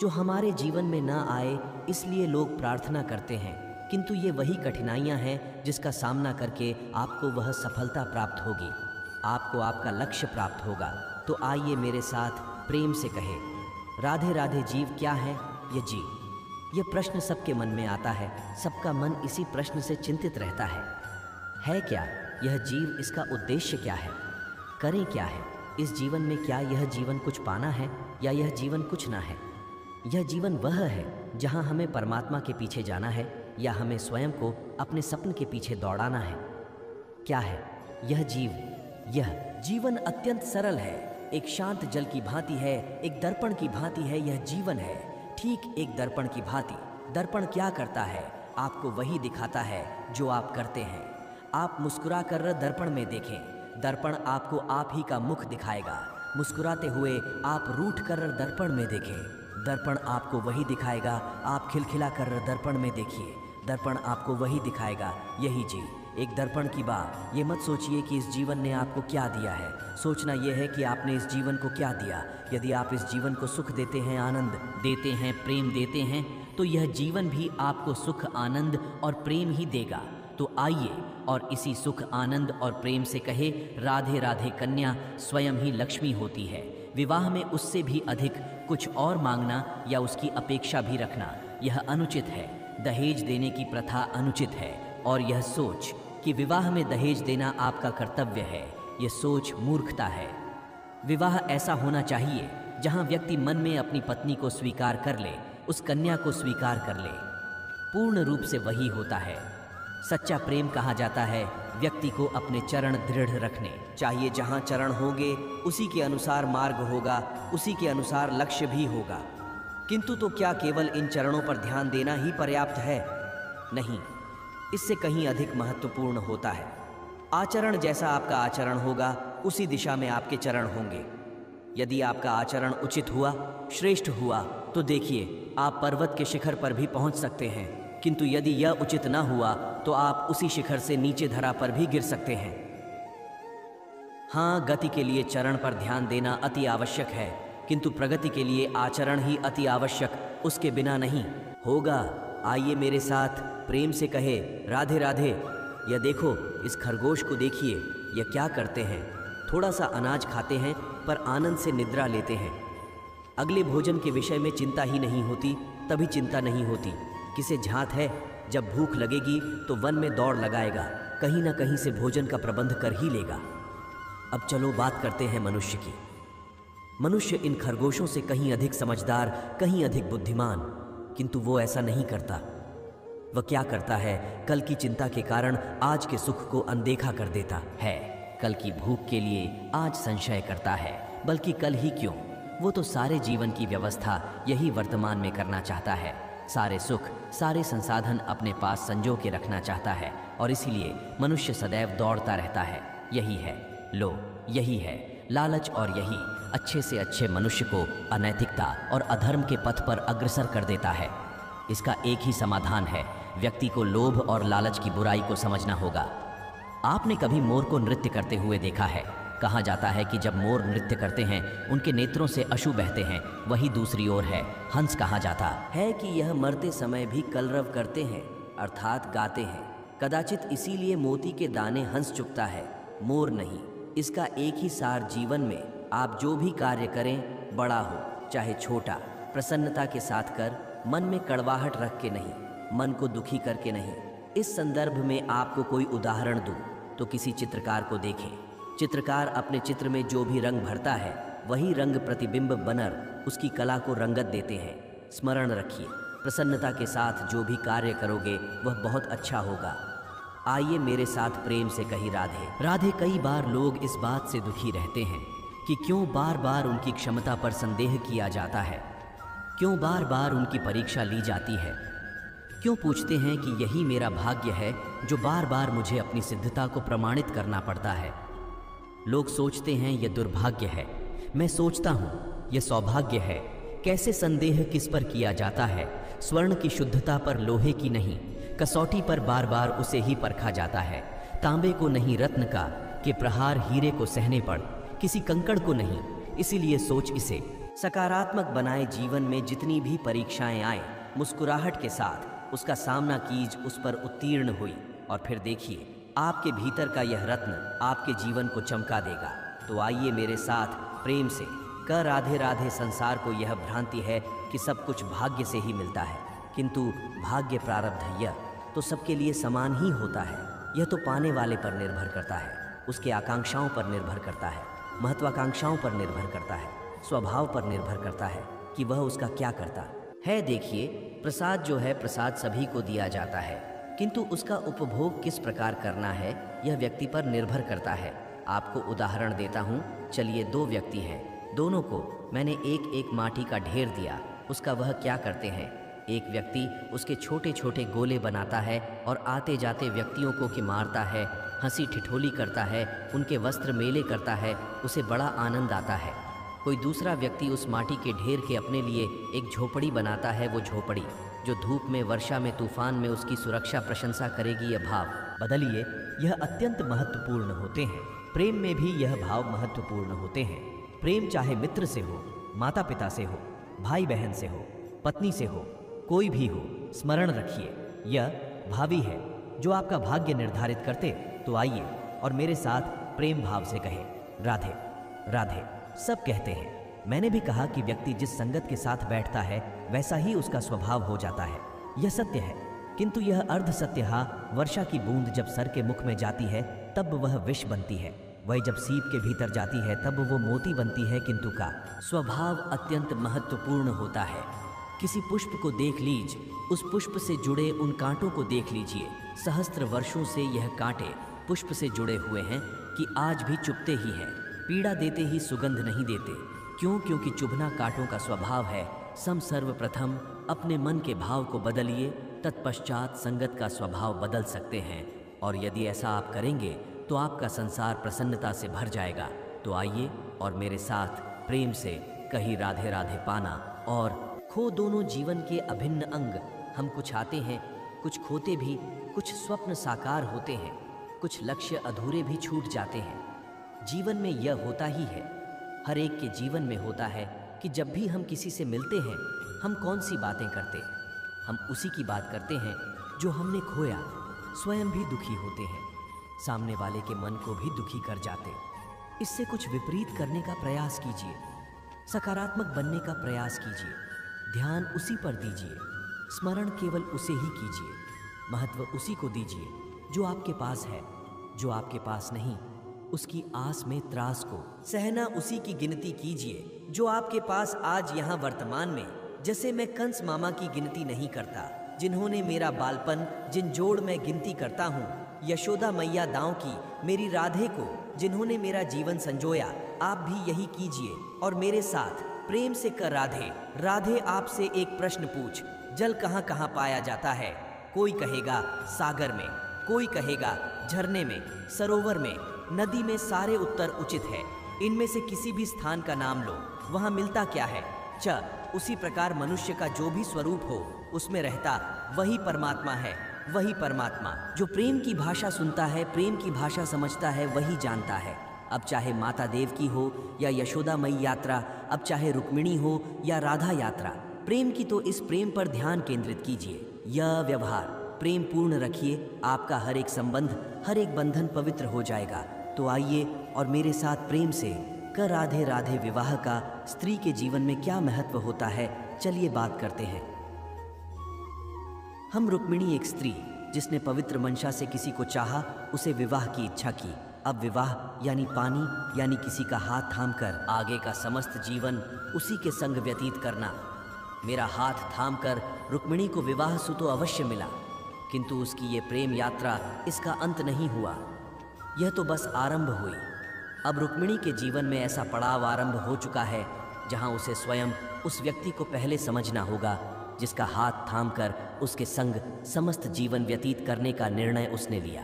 जो हमारे जीवन में ना आए इसलिए लोग प्रार्थना करते हैं, किंतु ये वही कठिनाइयाँ हैं जिसका सामना करके आपको वह सफलता प्राप्त होगी, आपको आपका लक्ष्य प्राप्त होगा। तो आइए मेरे साथ प्रेम से कहे, राधे राधे। जीव क्या है? ये जीव, ये प्रश्न सबके मन में आता है, सबका मन इसी प्रश्न से चिंतित रहता है क्या यह जीव? इसका उद्देश्य क्या है? करें क्या है इस जीवन में? क्या यह जीवन कुछ पाना है या यह जीवन कुछ ना है? यह जीवन वह है जहां हमें परमात्मा के पीछे जाना है या हमें स्वयं को अपने सपन के पीछे दौड़ाना है? क्या है यह जीव? यह जीवन अत्यंत सरल है, एक शांत जल की भांति है, एक दर्पण की भांति है। यह जीवन है ठीक एक दर्पण की भांति। दर्पण क्या करता है? आपको वही दिखाता है जो आप करते हैं। आप मुस्कुरा कर दर्पण में देखें, दर्पण आपको आप ही का मुख दिखाएगा। मुस्कुराते हुए आप रूठ कर दर्पण में देखें, दर्पण आपको वही दिखाएगा। आप खिलखिला कर दर्पण में देखिए, दर्पण आपको वही दिखाएगा। यही जी एक दर्पण की बात। ये मत सोचिए कि इस जीवन ने आपको क्या दिया है, सोचना यह है कि आपने इस जीवन को क्या दिया। यदि आप इस जीवन को सुख देते हैं, आनंद देते हैं, प्रेम देते हैं, तो यह जीवन भी आपको सुख, आनंद और प्रेम ही देगा। तो आइए और इसी सुख, आनंद और प्रेम से कहे, राधे राधे। कन्या स्वयं ही लक्ष्मी होती है। विवाह में उससे भी अधिक कुछ और मांगना या उसकी अपेक्षा भी रखना यह अनुचित है। दहेज देने की प्रथा अनुचित है, और यह सोच कि विवाह में दहेज देना आपका कर्तव्य है, यह सोच मूर्खता है। विवाह ऐसा होना चाहिए जहां व्यक्ति मन में अपनी पत्नी को स्वीकार कर ले, उस कन्या को स्वीकार कर ले। पूर्ण रूप से वही होता है सच्चा प्रेम। कहा जाता है व्यक्ति को अपने चरण दृढ़ रखने चाहिए। जहां चरण होंगे उसी के अनुसार मार्ग होगा, उसी के अनुसार लक्ष्य भी होगा। किंतु तो क्या केवल इन चरणों पर ध्यान देना ही पर्याप्त है? नहीं, इससे कहीं अधिक महत्वपूर्ण होता है आचरण। जैसा आपका आचरण होगा उसी दिशा में आपके चरण होंगे। यदि आपका आचरण उचित हुआ, श्रेष्ठ हुआ, तो देखिए आप पर्वत के शिखर पर भी पहुंच सकते हैं। किंतु यदि यह उचित न हुआ तो आप उसी शिखर से नीचे धरा पर भी गिर सकते हैं। हाँ, गति के लिए चरण पर ध्यान देना अति आवश्यक है, किंतु प्रगति के लिए आचरण ही अति आवश्यक, उसके बिना नहीं होगा। आइए मेरे साथ प्रेम से कहे राधे राधे। यह देखो, इस खरगोश को देखिए, यह क्या करते हैं। थोड़ा सा अनाज खाते हैं पर आनंद से निद्रा लेते हैं। अगले भोजन के विषय में चिंता ही नहीं होती, तभी चिंता नहीं होती। किसे झांत है, जब भूख लगेगी तो वन में दौड़ लगाएगा, कहीं ना कहीं से भोजन का प्रबंध कर ही लेगा। अब चलो बात करते हैं मनुष्य की। मनुष्य इन खरगोशों से कहीं अधिक समझदार, कहीं अधिक बुद्धिमान, किंतु वो ऐसा नहीं करता। वह क्या करता है, कल की चिंता के कारण आज के सुख को अनदेखा कर देता है। कल की भूख के लिए आज संशय करता है, बल्कि कल ही क्यों, वो तो सारे जीवन की व्यवस्था यही वर्तमान में करना चाहता है। सारे सुख, सारे संसाधन अपने पास संजो के रखना चाहता है, और इसीलिए मनुष्य सदैव दौड़ता रहता है। यही है, लो यही है लालच, और यही अच्छे से अच्छे मनुष्य को अनैतिकता और अधर्म के पथ पर अग्रसर कर देता है। इसका एक ही समाधान है, व्यक्ति को लोभ और लालच की बुराई को समझना होगा। आपने कभी मोर को नृत्य करते हुए देखा है? कहा जाता है कि जब मोर नृत्य करते हैं उनके नेत्रों से अश्रु बहते हैं। वही दूसरी ओर है हंस। कहा जाता है कि यह मरते समय भी कलरव करते हैं, अर्थात गाते हैं। कदाचित इसीलिए मोती के दाने हंस चुकता है, मोर नहीं। इसका एक ही सार जीवन में आप जो भी कार्य करें, बड़ा हो चाहे छोटा, प्रसन्नता के साथ कर, मन में कड़वाहट रख के नहीं, मन को दुखी करके नहीं। इस संदर्भ में आपको कोई उदाहरण दूं तो किसी चित्रकार को देखें। चित्रकार अपने चित्र में जो भी रंग भरता है, वही रंग प्रतिबिंब बनकर उसकी कला को रंगत देते हैं। स्मरण रखिए, प्रसन्नता के साथ जो भी कार्य करोगे वह बहुत अच्छा होगा। आइए मेरे साथ प्रेम से कही राधे राधे। कई बार लोग इस बात से दुखी रहते हैं कि क्यों बार बार उनकी क्षमता पर संदेह किया जाता है, क्यों बार बार उनकी परीक्षा ली जाती है, क्यों पूछते हैं कि यही मेरा भाग्य है जो बार बार मुझे अपनी सिद्धता को प्रमाणित करना पड़ता है। लोग सोचते हैं यह दुर्भाग्य है, मैं सोचता हूँ यह सौभाग्य है। कैसे संदेह किस पर किया जाता है? स्वर्ण की शुद्धता पर, लोहे की नहीं। कसौटी पर बार बार उसे ही परखा जाता है। तांबे को नहीं रत्न का, कि प्रहार हीरे को सहने पड़, किसी कंकड़ को नहीं। इसीलिए सोच इसे सकारात्मक बनाए। जीवन में जितनी भी परीक्षाएं आए, मुस्कुराहट के साथ उसका सामना कीज, उस पर उत्तीर्ण हुई, और फिर देखिए आपके भीतर का यह रत्न आपके जीवन को चमका देगा। तो आइए मेरे साथ प्रेम से कह राधे राधे। संसार को यह भ्रांति है कि सब कुछ भाग्य से ही मिलता है, किंतु भाग्य प्रारब्ध यह तो सबके लिए समान ही होता है। यह तो पाने वाले पर निर्भर करता है, उसके आकांक्षाओं पर निर्भर करता है, महत्वाकांक्षाओं पर निर्भर करता है, स्वभाव पर निर्भर करता है कि वह उसका क्या करता है। देखिए, प्रसाद जो है, प्रसाद सभी को दिया जाता है, किंतु उसका उपभोग किस प्रकार करना है यह व्यक्ति पर निर्भर करता है। आपको उदाहरण देता हूँ। चलिए, दो व्यक्ति हैं, दोनों को मैंने एक एक माटी का ढेर दिया। उसका वह क्या करते हैं? एक व्यक्ति उसके छोटे छोटे गोले बनाता है और आते जाते व्यक्तियों को कि मारता है, हंसी ठिठोली करता है, उनके वस्त्र मेले करता है, उसे बड़ा आनंद आता है। कोई दूसरा व्यक्ति उस माटी के ढेर के अपने लिए एक झोपड़ी बनाता है। वो झोपड़ी जो धूप में, वर्षा में, तूफान में उसकी सुरक्षा प्रशंसा करेगी। यह भाव बदलिए, यह अत्यंत महत्वपूर्ण होते हैं। प्रेम में भी यह भाव महत्वपूर्ण होते हैं। प्रेम चाहे मित्र से हो, माता पिता से हो, भाई बहन से हो, पत्नी से हो, कोई भी हो, स्मरण रखिए यह भावी है जो आपका भाग्य निर्धारित करते। तो आइए और मेरे साथ प्रेम भाव से कहे राधे राधे। सब कहते हैं, मैंने भी कहा कि व्यक्ति जिस संगत के साथ बैठता है वैसा ही उसका स्वभाव हो जाता है। यह सत्य है, किंतु यह अर्ध सत्य है। वर्षा की बूंद जब सर के मुख में जाती है तब वह विष बनती है, वही जब सीप के भीतर जाती है तब वो मोती बनती है। किंतु का स्वभाव अत्यंत महत्वपूर्ण होता है। किसी पुष्प को देख लीजिए, उस पुष्प से जुड़े उन कांटों को देख लीजिए। सहस्त्र वर्षों से यह कांटे पुष्प से जुड़े हुए हैं कि आज भी चुभते ही हैं। पीड़ा देते ही सुगंध नहीं देते। क्यों? क्योंकि चुभना कांटों का स्वभाव है। सर्वप्रथम अपने मन के भाव को बदलिए, तत्पश्चात संगत का स्वभाव बदल सकते हैं। और यदि ऐसा आप करेंगे तो आपका संसार प्रसन्नता से भर जाएगा। तो आइए और मेरे साथ प्रेम से कही राधे राधे। पाना और खो दोनों जीवन के अभिन्न अंग। हम कुछ आते हैं कुछ खोते भी, कुछ स्वप्न साकार होते हैं, कुछ लक्ष्य अधूरे भी छूट जाते हैं। जीवन में यह होता ही है, हर एक के जीवन में होता है कि जब भी हम किसी से मिलते हैं, हम कौन सी बातें करते हैं? हम उसी की बात करते हैं जो हमने खोया। स्वयं भी दुखी होते हैं, सामने वाले के मन को भी दुखी कर जाते। इससे कुछ विपरीत करने का प्रयास कीजिए, सकारात्मक बनने का प्रयास कीजिए, ध्यान उसी पर दीजिए, स्मरण केवल उसे ही कीजिए, महत्व उसी को दीजिए जो आपके पास है। जो आपके पास नहीं, उसकी आस में त्रास को सहना उसी की गिनती कीजिए जो आपके पास आज यहाँ वर्तमान में। जैसे मैं कंस मामा की गिनती नहीं करता, जिन्होंने मेरा बालपन, जिन जोड़ में गिनती करता हूँ, यशोदा मैया दांव की, मेरी राधे को, जिन्होंने मेरा जीवन संजोया। आप भी यही कीजिए और मेरे साथ प्रेम से कर राधे। राधे आपसे एक प्रश्न पूछ, जल कहाँ कहाँ पाया जाता है? कोई कहेगा सागर में, कोई कहेगा झरने में, सरोवर में, नदी में। सारे उत्तर उचित है। इनमें से किसी भी स्थान का नाम लो, वहाँ मिलता क्या है? उसी प्रकार मनुष्य का जो भी स्वरूप हो, उसमें रहता वही परमात्मा है। वही परमात्मा जो प्रेम की भाषा सुनता है, प्रेम की भाषा समझता है, वही जानता है। अब चाहे माता देव की हो या यशोदा मई यात्रा, अब चाहे रुक्मिणी हो या राधा यात्रा, प्रेम की तो इस प्रेम पर ध्यान केंद्रित कीजिए। यह व्यवहार प्रेम पूर्ण रखिए, आपका हर एक संबंध, हर एक बंधन पवित्र हो जाएगा। तो आइए और मेरे साथ प्रेम से कर राधे राधे विवाह का स्त्री के जीवन में क्या महत्व होता है, चलिए बात करते हैं। हम रुक्मिणी एक स्त्री जिसने पवित्र मंशा से किसी को चाहा, उसे विवाह की इच्छा की। अब विवाह यानी पानी, यानी किसी का हाथ थामकर आगे का समस्त जीवन उसी के संग व्यतीत करना। मेरा हाथ थामकर रुक्मिणी को विवाह सु तो अवश्य मिला, किंतु उसकी ये प्रेम यात्रा इसका अंत नहीं हुआ, यह तो बस आरंभ हुई। अब रुक्मिणी के जीवन में ऐसा पड़ाव आरंभ हो चुका है जहां उसे स्वयं उस व्यक्ति को पहले समझना होगा जिसका हाथ थामकर उसके संग समस्त जीवन व्यतीत करने का निर्णय उसने लिया।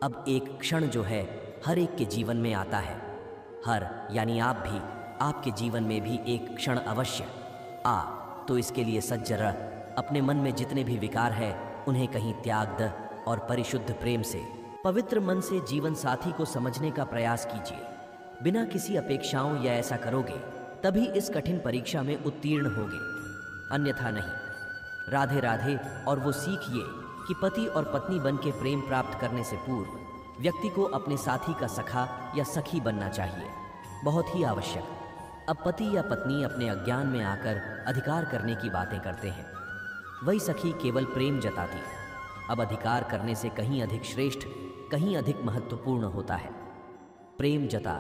अब एक क्षण जो है हर एक के जीवन में आता है, हर यानी आप भी, आपके जीवन में भी एक क्षण अवश्य आ। तो इसके लिए सज्ज रह, अपने मन में जितने भी विकार है उन्हें कहीं त्याग द और परिशुद्ध प्रेम से, पवित्र मन से जीवन साथी को समझने का प्रयास कीजिए। बिना किसी अपेक्षाओं या ऐसा करोगे तभी इस कठिन परीक्षा में उत्तीर्ण होगे, अन्यथा नहीं। राधे राधे और वो सीखिए कि पति और पत्नी बन के प्रेम प्राप्त करने से पूर्व व्यक्ति को अपने साथी का सखा या सखी बनना चाहिए, बहुत ही आवश्यक। अब पति या पत्नी अपने अज्ञान में आकर अधिकार करने की बातें करते हैं, वही सखी केवल प्रेम जताती। अब अधिकार करने से कहीं अधिक श्रेष्ठ, कहीं अधिक महत्वपूर्ण होता है प्रेम जता।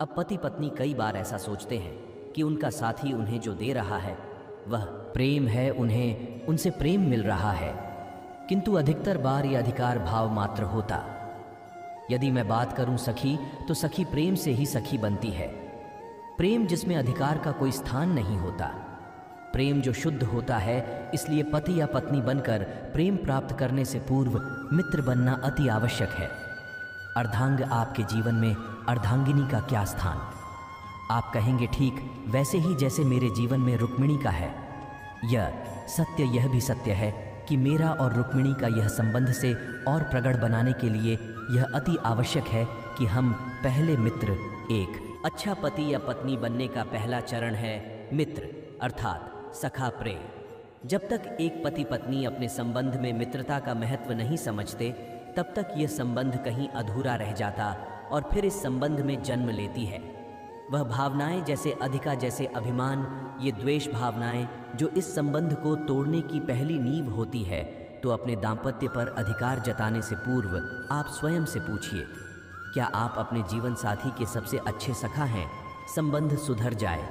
अब पति पत्नी कई बार ऐसा सोचते हैं कि उनका साथी उन्हें जो दे रहा है वह प्रेम है, उन्हें उनसे प्रेम मिल रहा है, किंतु अधिकतर बार यह अधिकार भाव मात्र होता। यदि मैं बात करूं सखी, तो सखी प्रेम से ही सखी बनती है, प्रेम जिसमें अधिकार का कोई स्थान नहीं होता, प्रेम जो शुद्ध होता है। इसलिए पति या पत्नी बनकर प्रेम प्राप्त करने से पूर्व मित्र बनना अति आवश्यक है। अर्धांग आपके जीवन में अर्धांगिनी का क्या स्थान? आप कहेंगे ठीक वैसे ही जैसे मेरे जीवन में रुक्मिणी का है। यह भी सत्य है कि मेरा और रुक्मिणी का यह संबंध से और प्रगाढ़ बनाने के लिए यह अति आवश्यक है कि हम पहले मित्र। एक अच्छा पति या पत्नी बनने का पहला चरण है मित्र, अर्थात सखा प्रेम। जब तक एक पति पत्नी अपने संबंध में मित्रता का महत्व नहीं समझते, तब तक यह संबंध कहीं अधूरा रह जाता और फिर इस संबंध में जन्म लेती है वह भावनाएं, जैसे अधिका, जैसे अभिमान, ये द्वेष भावनाएं जो इस संबंध को तोड़ने की पहली नींव होती है। तो अपने दाम्पत्य पर अधिकार जताने से पूर्व आप स्वयं से पूछिए, क्या आप अपने जीवन साथी के सबसे अच्छे सखा हैं? संबंध सुधर जाए।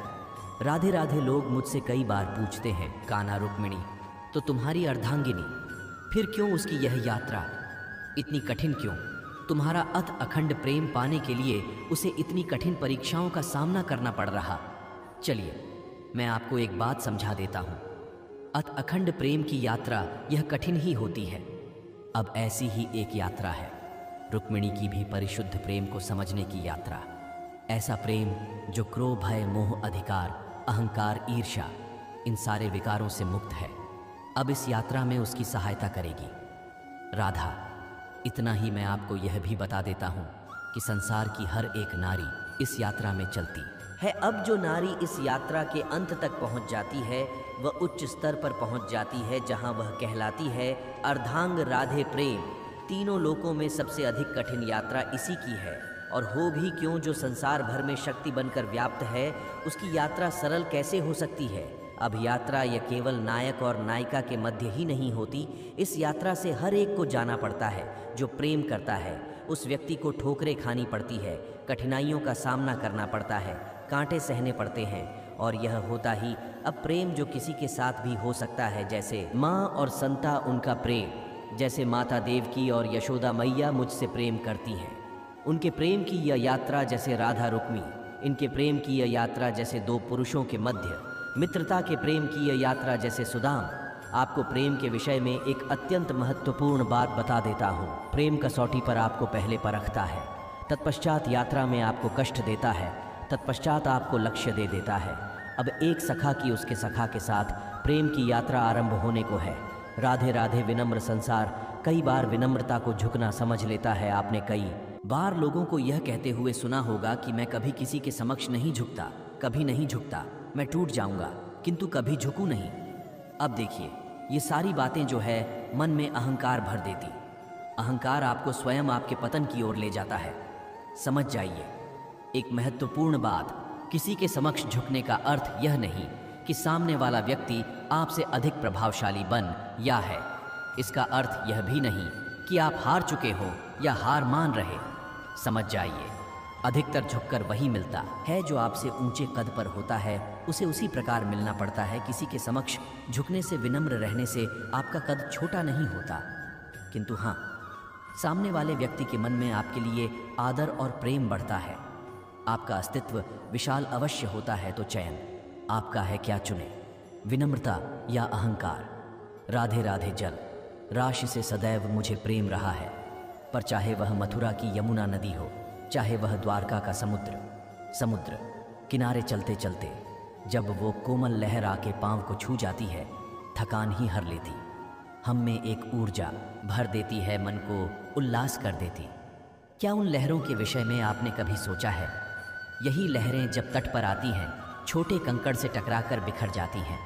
राधे राधे लोग मुझसे कई बार पूछते हैं, कान्हा रुक्मिणी तो तुम्हारी अर्धांगिनी, फिर क्यों उसकी यह यात्रा इतनी कठिन क्यों? तुम्हारा अथ अखंड प्रेम पाने के लिए उसे इतनी कठिन परीक्षाओं का सामना करना पड़ रहा। चलिए मैं आपको एक बात समझा देता हूँ। अथ अखंड प्रेम की यात्रा यह कठिन ही होती है। अब ऐसी ही एक यात्रा है रुक्मिणी की भी, परिशुद्ध प्रेम को समझने की यात्रा। ऐसा प्रेम जो क्रोध, भय, मोह, अधिकार, अहंकार, ईर्ष्या, इन सारे विकारों से मुक्त है। अब इस यात्रा में उसकी सहायता करेगी। राधा, इतना ही मैं आपको यह भी बता देता हूँ कि संसार की हर एक नारी इस यात्रा में चलती है। अब जो नारी इस यात्रा के अंत तक पहुंच जाती है वह उच्च स्तर पर पहुंच जाती है, जहां वह कहलाती है अर्धांग राधे प्रेम। तीनों लोकों में सबसे अधिक कठिन यात्रा इसी की है, और हो भी क्यों, जो संसार भर में शक्ति बनकर व्याप्त है, उसकी यात्रा सरल कैसे हो सकती है। अब यात्रा यह केवल नायक और नायिका के मध्य ही नहीं होती, इस यात्रा से हर एक को जाना पड़ता है। जो प्रेम करता है उस व्यक्ति को ठोकरें खानी पड़ती है, कठिनाइयों का सामना करना पड़ता है, कांटे सहने पड़ते हैं, और यह होता ही अब प्रेम जो किसी के साथ भी हो सकता है, जैसे माँ और संता उनका प्रेम, जैसे माता देवकी और यशोदा मैया मुझसे प्रेम करती हैं। उनके प्रेम की यह यात्रा जैसे राधा रुक्मी, इनके प्रेम की यह यात्रा जैसे दो पुरुषों के मध्य, मित्रता के प्रेम की यह यात्रा जैसे सुदाम। आपको प्रेम के विषय में एक अत्यंत महत्वपूर्ण बात बता देता हूँ। प्रेम कसौटी पर आपको पहले परखता है, तत्पश्चात यात्रा में आपको कष्ट देता है, तत्पश्चात आपको लक्ष्य दे देता है। अब एक सखा की उसके सखा के साथ प्रेम की यात्रा आरंभ होने को है। राधे राधे विनम्र संसार कई बार विनम्रता को झुकना समझ लेता है। आपने कई बार लोगों को यह कहते हुए सुना होगा कि मैं कभी किसी के समक्ष नहीं झुकता, कभी नहीं झुकता, मैं टूट जाऊंगा, किंतु कभी झुकूं नहीं। अब देखिए, ये सारी बातें जो है मन में अहंकार भर देती। अहंकार आपको स्वयं आपके पतन की ओर ले जाता है। समझ जाइए एक महत्वपूर्ण बात, किसी के समक्ष झुकने का अर्थ यह नहीं कि सामने वाला व्यक्ति आपसे अधिक प्रभावशाली बन या है। इसका अर्थ यह भी नहीं कि आप हार चुके हो या हार मान रहे। समझ जाइए, अधिकतर झुककर वही मिलता है जो आपसे ऊंचे कद पर होता है, उसे उसी प्रकार मिलना पड़ता है। किसी के समक्ष झुकने से, विनम्र रहने से आपका कद छोटा नहीं होता, किंतु हाँ, सामने वाले व्यक्ति के मन में आपके लिए आदर और प्रेम बढ़ता है। आपका अस्तित्व विशाल अवश्य होता है। तो चयन आपका है, क्या चुने, विनम्रता या अहंकार। राधे राधे जल राशि से सदैव मुझे प्रेम रहा है, पर चाहे वह मथुरा की यमुना नदी हो, चाहे वह द्वारका का समुद्र किनारे चलते चलते जब वो कोमल लहर आके पांव को छू जाती है, थकान ही हर लेती, हम में एक ऊर्जा भर देती है, मन को उल्लास कर देती। क्या उन लहरों के विषय में आपने कभी सोचा है? यही लहरें जब तट पर आती हैं, छोटे कंकड़ से टकराकर बिखर जाती हैं,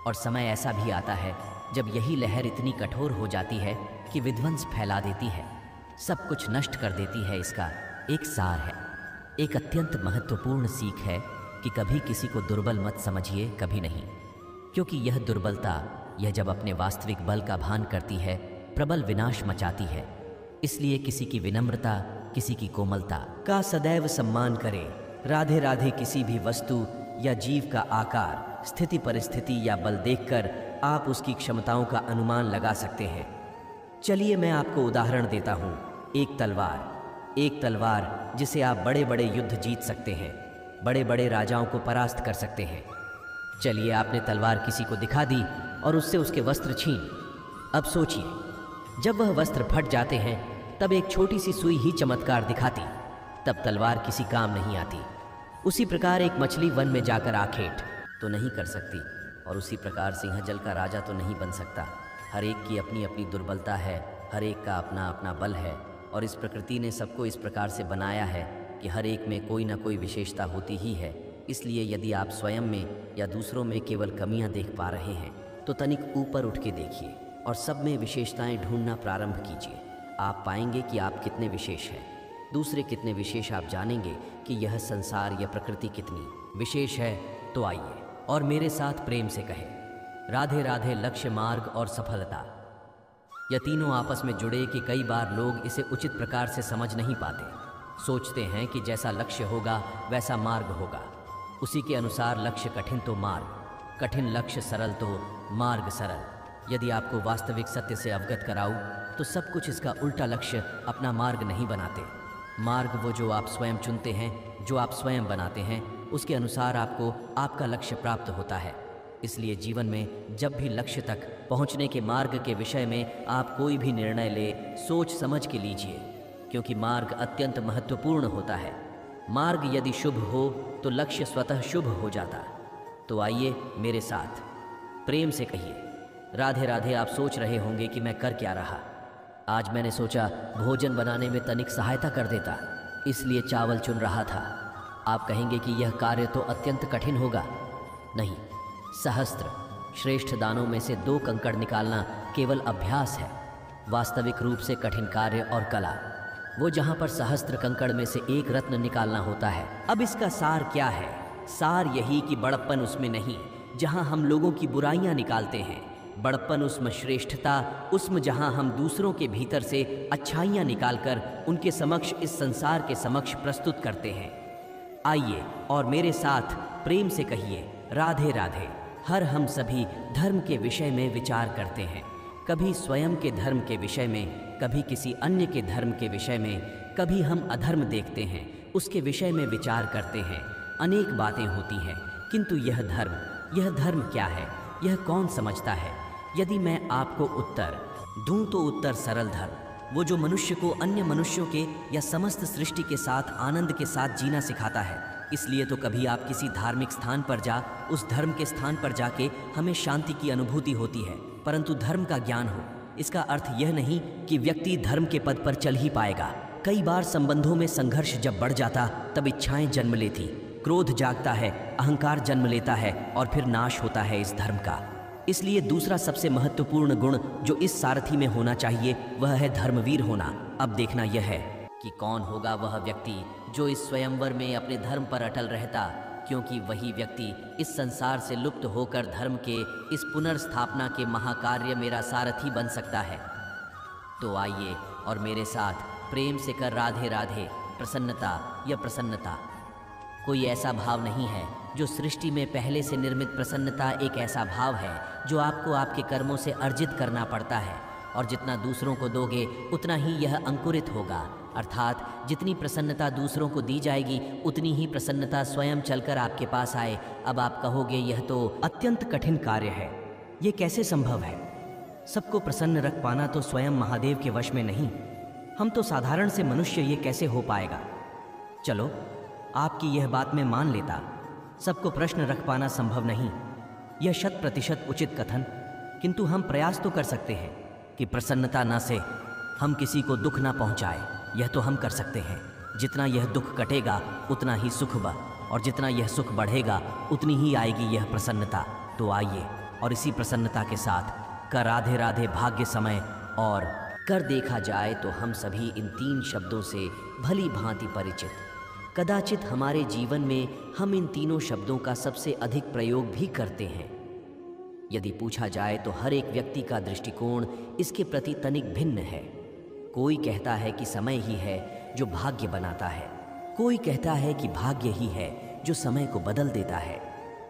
और समय ऐसा भी आता है जब यही लहर इतनी कठोर हो जाती है कि विध्वंस फैला देती है, सब कुछ नष्ट कर देती है। इसका एक सार है, एक अत्यंत महत्वपूर्ण सीख है कि कभी किसी को दुर्बल मत समझिए, कभी नहीं, क्योंकि यह दुर्बलता, यह जब अपने वास्तविक बल का भान करती है, प्रबल विनाश मचाती है। इसलिए किसी की विनम्रता, किसी की कोमलता का सदैव सम्मान करें। राधे राधे किसी भी वस्तु या जीव का आकार, स्थिति, परिस्थिति या बल देखकर आप उसकी क्षमताओं का अनुमान लगा सकते हैं। चलिए मैं आपको उदाहरण देता हूँ। एक तलवार जिसे आप बड़े बड़े युद्ध जीत सकते हैं, बड़े बड़े राजाओं को परास्त कर सकते हैं। चलिए आपने तलवार किसी को दिखा दी और उससे उसके वस्त्र छीन। अब सोचिए, जब वह वस्त्र फट जाते हैं तब एक छोटी सी सुई ही चमत्कार दिखाती, तब तलवार किसी काम नहीं आती। उसी प्रकार एक मछली वन में जाकर आखेट तो नहीं कर सकती, और उसी प्रकार सिंह जल का राजा तो नहीं बन सकता। हर एक की अपनी अपनी दुर्बलता है, हर एक का अपना अपना बल है, और इस प्रकृति ने सबको इस प्रकार से बनाया है कि हर एक में कोई ना कोई विशेषता होती ही है। इसलिए यदि आप स्वयं में या दूसरों में केवल कमियां देख पा रहे हैं तो तनिक ऊपर उठ के देखिए और सब में विशेषताएं ढूंढना प्रारंभ कीजिए। आप पाएंगे कि आप कितने विशेष हैं, दूसरे कितने विशेष। आप जानेंगे कि यह संसार, यह प्रकृति कितनी विशेष है। तो आइए और मेरे साथ प्रेम से कहें, राधे राधे। लक्ष्य, मार्ग और सफलता, यह तीनों आपस में जुड़े कि कई बार लोग इसे उचित प्रकार से समझ नहीं पाते। सोचते हैं कि जैसा लक्ष्य होगा वैसा मार्ग होगा, उसी के अनुसार लक्ष्य कठिन तो मार्ग कठिन, लक्ष्य सरल तो मार्ग सरल। यदि आपको वास्तविक सत्य से अवगत कराऊं तो सब कुछ इसका उल्टा लक्ष्य अपना मार्ग नहीं बनाते। मार्ग वो जो आप स्वयं चुनते हैं, जो आप स्वयं बनाते हैं, उसके अनुसार आपको आपका लक्ष्य प्राप्त होता है। इसलिए जीवन में जब भी लक्ष्य तक पहुंचने के मार्ग के विषय में आप कोई भी निर्णय ले, सोच समझ के लीजिए, क्योंकि मार्ग अत्यंत महत्वपूर्ण होता है। मार्ग यदि शुभ हो तो लक्ष्य स्वतः शुभ हो जाता। तो आइए मेरे साथ प्रेम से कहिए, राधे राधे। आप सोच रहे होंगे कि मैं कर क्या रहा। आज मैंने सोचा भोजन बनाने में तनिक सहायता कर देता, इसलिए चावल चुन रहा था। आप कहेंगे कि यह कार्य तो अत्यंत कठिन होगा। नहीं, सहस्त्र श्रेष्ठ दानों में से 2 कंकड़ निकालना केवल अभ्यास है। वास्तविक रूप से कठिन कार्य और कला वो जहाँ पर सहस्त्र कंकड़ में से 1 रत्न निकालना होता है। अब इसका सार क्या है? सार यही कि बड़प्पन उसमें नहीं जहाँ हम लोगों की बुराइयाँ निकालते हैं। बड़प्पन उसमें श्रेष्ठता, उसमें जहाँ हम दूसरों के भीतर से अच्छाइयाँ निकालकर उनके समक्ष, इस संसार के समक्ष प्रस्तुत करते हैं। आइए और मेरे साथ प्रेम से कहिए राधे राधे। हर हम सभी धर्म के विषय में विचार करते हैं, कभी स्वयं के धर्म के विषय में, कभी किसी अन्य के धर्म के विषय में, कभी हम अधर्म देखते हैं, उसके विषय में विचार करते हैं। अनेक बातें होती हैं, किंतु यह धर्म क्या है? यह कौन समझता है? यदि मैं आपको उत्तर दूं तो उत्तर सरल धर्म, वो जो मनुष्य को अन्य मनुष्यों के या समस्त सृष्टि के साथ आनंद के साथ जीना सिखाता है। इसलिए तो कभी आप किसी धार्मिक स्थान पर उस धर्म के स्थान पर जाके हमें शांति की अनुभूति होती है, परंतु धर्म का ज्ञान हो। इसका अर्थ यह नहीं कि व्यक्ति धर्म के पद पर चल ही पाएगा। कई बार संबंधों में संघर्ष जब बढ़ जाता तब इच्छाएं जन्म लेती, क्रोध जागता है, अहंकार जन्म लेता है और फिर नाश होता है इस धर्म का। इसलिए दूसरा सबसे महत्वपूर्ण गुण जो इस सारथी में होना चाहिए वह है धर्मवीर होना। अब देखना यह है कि कौन होगा वह व्यक्ति जो इस स्वयंवर में अपने धर्म पर अटल रहता, क्योंकि वही व्यक्ति इस संसार से लुप्त होकर धर्म के इस पुनर्स्थापना के महाकार्य मेरा सारथी बन सकता है। तो आइए और मेरे साथ प्रेम से कर राधे राधे। प्रसन्नता या प्रसन्नता कोई ऐसा भाव नहीं है जो सृष्टि में पहले से निर्मित। प्रसन्नता एक ऐसा भाव है जो आपको आपके कर्मों से अर्जित करना पड़ता है, और जितना दूसरों को दोगे उतना ही यह अंकुरित होगा। अर्थात जितनी प्रसन्नता दूसरों को दी जाएगी उतनी ही प्रसन्नता स्वयं चलकर आपके पास आए। अब आप कहोगे यह तो अत्यंत कठिन कार्य है, ये कैसे संभव है? सबको प्रसन्न रख पाना तो स्वयं महादेव के वश में नहीं। हम तो साधारण से मनुष्य, ये कैसे हो पाएगा? चलो आपकी यह बात मैं मान लेता, सबको प्रश्न रख पाना संभव नहीं, यह 100% उचित कथन। किंतु हम प्रयास तो कर सकते हैं कि प्रसन्नता न से हम किसी को दुख ना पहुंचाए। यह तो हम कर सकते हैं। जितना यह दुख कटेगा उतना ही सुख और जितना यह सुख बढ़ेगा उतनी ही आएगी यह प्रसन्नता। तो आइए और इसी प्रसन्नता के साथ कर राधे राधे भाग्य समय और कर देखा जाए तो हम सभी इन 3 शब्दों से भली भांति परिचित। कदाचित हमारे जीवन में हम इन तीनों शब्दों का सबसे अधिक प्रयोग भी करते हैं। यदि पूछा जाए तो हर एक व्यक्ति का दृष्टिकोण इसके प्रति तनिक भिन्न है। कोई कहता है कि समय ही है जो भाग्य बनाता है, कोई कहता है कि भाग्य ही है जो समय को बदल देता है,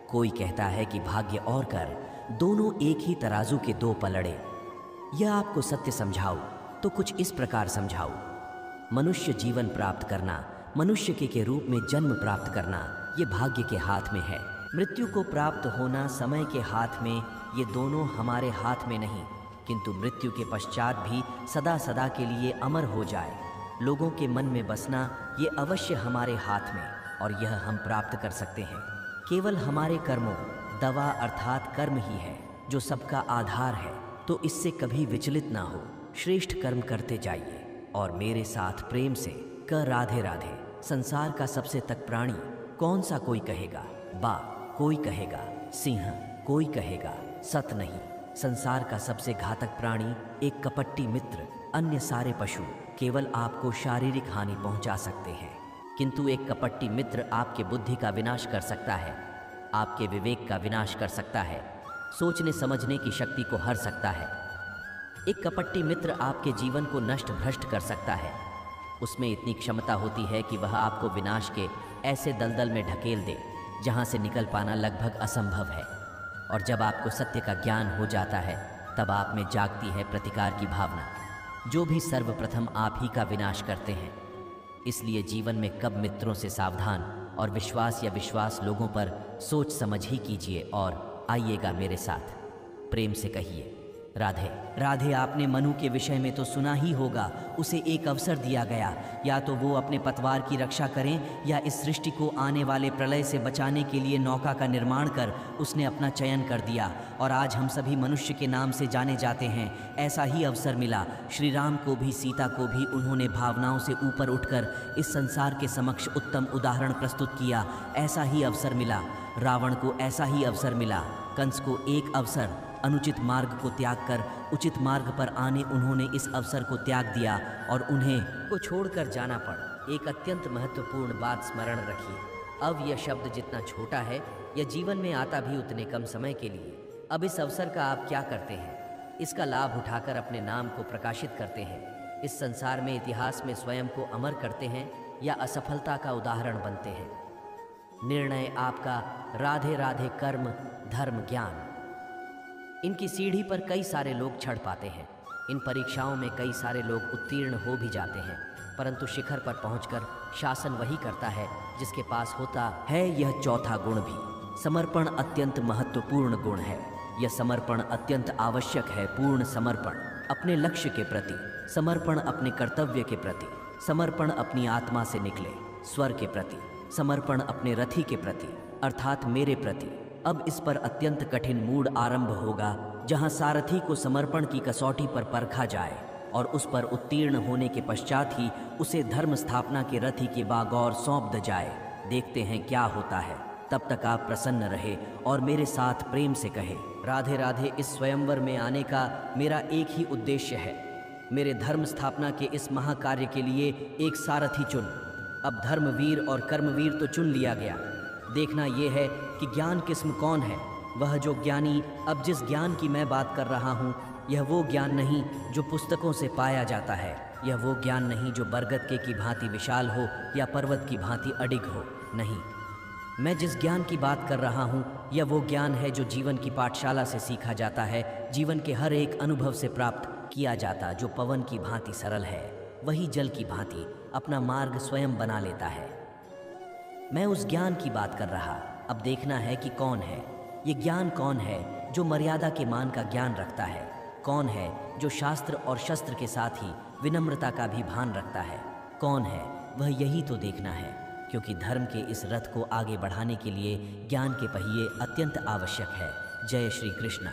कोई कहता है कि भाग्य और कर दोनों एक ही तराजू के 2 पलड़े। यह आपको सत्य समझाऊं तो कुछ इस प्रकार समझाऊं। मनुष्य जीवन प्राप्त करना, मनुष्य के रूप में जन्म प्राप्त करना, ये भाग्य के हाथ में है। मृत्यु को प्राप्त होना समय के हाथ में, ये दोनों हमारे हाथ में नहीं। किंतु मृत्यु के पश्चात भी सदा सदा के लिए अमर हो जाए, लोगों के मन में बसना, ये अवश्य हमारे हाथ में, और यह हम प्राप्त कर सकते हैं। केवल हमारे कर्मों, दवा अर्थात कर्म ही है जो सबका आधार है। तो इससे कभी विचलित ना हो, श्रेष्ठ कर्म करते जाइए और मेरे साथ प्रेम से कर राधे राधे। संसार का सबसे तक प्राणी कौन सा? कोई कहेगा बाघ, कोई कहेगा सिंह, कोई कहेगा सत नहीं। संसार का सबसे घातक प्राणी एक कपट्टी मित्र। अन्य सारे पशु केवल आपको शारीरिक हानि पहुंचा सकते हैं, किंतु एक कपट्टी मित्र आपके बुद्धि का विनाश कर सकता है, आपके विवेक का विनाश कर सकता है, सोचने समझने की शक्ति को हर सकता है। एक कपट्टी मित्र आपके जीवन को नष्ट भ्रष्ट कर सकता है। उसमें इतनी क्षमता होती है कि वह आपको विनाश के ऐसे दलदल में ढकेल दे जहाँ से निकल पाना लगभग असंभव है। और जब आपको सत्य का ज्ञान हो जाता है तब आप में जागती है प्रतिकार की भावना, जो भी सर्वप्रथम आप ही का विनाश करते हैं। इसलिए जीवन में कब मित्रों से सावधान और विश्वास या विश्वास लोगों पर सोच समझ ही कीजिए। और आइएगा मेरे साथ, प्रेम से कहिए राधे राधे, आपने मनु के विषय में तो सुना ही होगा। उसे एक अवसर दिया गया, या तो वो अपने पतवार की रक्षा करें या इस सृष्टि को आने वाले प्रलय से बचाने के लिए नौका का निर्माण कर उसने अपना चयन कर दिया, और आज हम सभी मनुष्य के नाम से जाने जाते हैं। ऐसा ही अवसर मिला श्री राम को भी, सीता को भी। उन्होंने भावनाओं से ऊपर उठकर इस संसार के समक्ष उत्तम उदाहरण प्रस्तुत किया। ऐसा ही अवसर मिला रावण को, ऐसा ही अवसर मिला कंस को। एक अवसर अनुचित मार्ग को त्याग कर उचित मार्ग पर आने उन्होंने इस अवसर को त्याग दिया और उन्हें को छोड़कर जाना पड़ा। एक अत्यंत महत्वपूर्ण बात स्मरण रखिए, अब यह शब्द जितना छोटा है यह जीवन में आता भी उतने कम समय के लिए। अब इस अवसर का आप क्या करते हैं? इसका लाभ उठाकर अपने नाम को प्रकाशित करते हैं, इस संसार में इतिहास में स्वयं को अमर करते हैं, या असफलता का उदाहरण बनते हैं? निर्णय आपका। राधे राधे। कर्म, धर्म, ज्ञान, इनकी सीढ़ी पर कई सारे लोग चढ़ पाते हैं। इन परीक्षाओं में कई सारे लोग उत्तीर्ण हो भी जाते हैं, परंतु शिखर पर पहुंचकर शासन वही करता है जिसके पास होता है यह चौथा गुण भी। समर्पण अत्यंत महत्वपूर्ण गुण है। यह समर्पण अत्यंत आवश्यक है। पूर्ण समर्पण अपने लक्ष्य के प्रति, समर्पण अपने कर्तव्य के प्रति, समर्पण अपनी आत्मा से निकले स्वर के प्रति, समर्पण अपने रथी के प्रति अर्थात मेरे प्रति। अब इस पर अत्यंत कठिन मूड आरंभ होगा, जहां सारथी को समर्पण की कसौटी पर परखा जाए और उस पर उत्तीर्ण होने के पश्चात ही उसे धर्म स्थापना के रथी के बागौर सौंप द जाए। देखते हैं क्या होता है। तब तक आप प्रसन्न रहे और मेरे साथ प्रेम से कहे, राधे राधे। इस स्वयंवर में आने का मेरा एक ही उद्देश्य है, मेरे धर्म स्थापना के इस महाकार्य के लिए एक सारथी चुन। अब धर्मवीर और कर्मवीर तो चुन लिया गया, देखना यह है कि ज्ञान किस्म कौन है। वह जो ज्ञानी, अब जिस ज्ञान की मैं बात कर रहा हूँ, यह वो ज्ञान नहीं जो पुस्तकों से पाया जाता है। यह वो ज्ञान नहीं जो बरगद के की भांति विशाल हो या पर्वत की भांति अडिग हो। नहीं, मैं जिस ज्ञान की बात कर रहा हूँ यह वो ज्ञान है जो जीवन की पाठशाला से सीखा जाता है, जीवन के हर एक अनुभव से प्राप्त किया जाता, जो पवन की भांति सरल है, वही जल की भांति अपना मार्ग स्वयं बना लेता है। मैं उस ज्ञान की बात कर रहा। अब देखना है कि कौन है ये ज्ञान, कौन है जो मर्यादा के मान का ज्ञान रखता है, कौन है जो शास्त्र और शस्त्र के साथ ही विनम्रता का भी भान रखता है, कौन है वह, यही तो देखना है। क्योंकि धर्म के इस रथ को आगे बढ़ाने के लिए ज्ञान के पहिए अत्यंत आवश्यक है। जय श्री कृष्ण।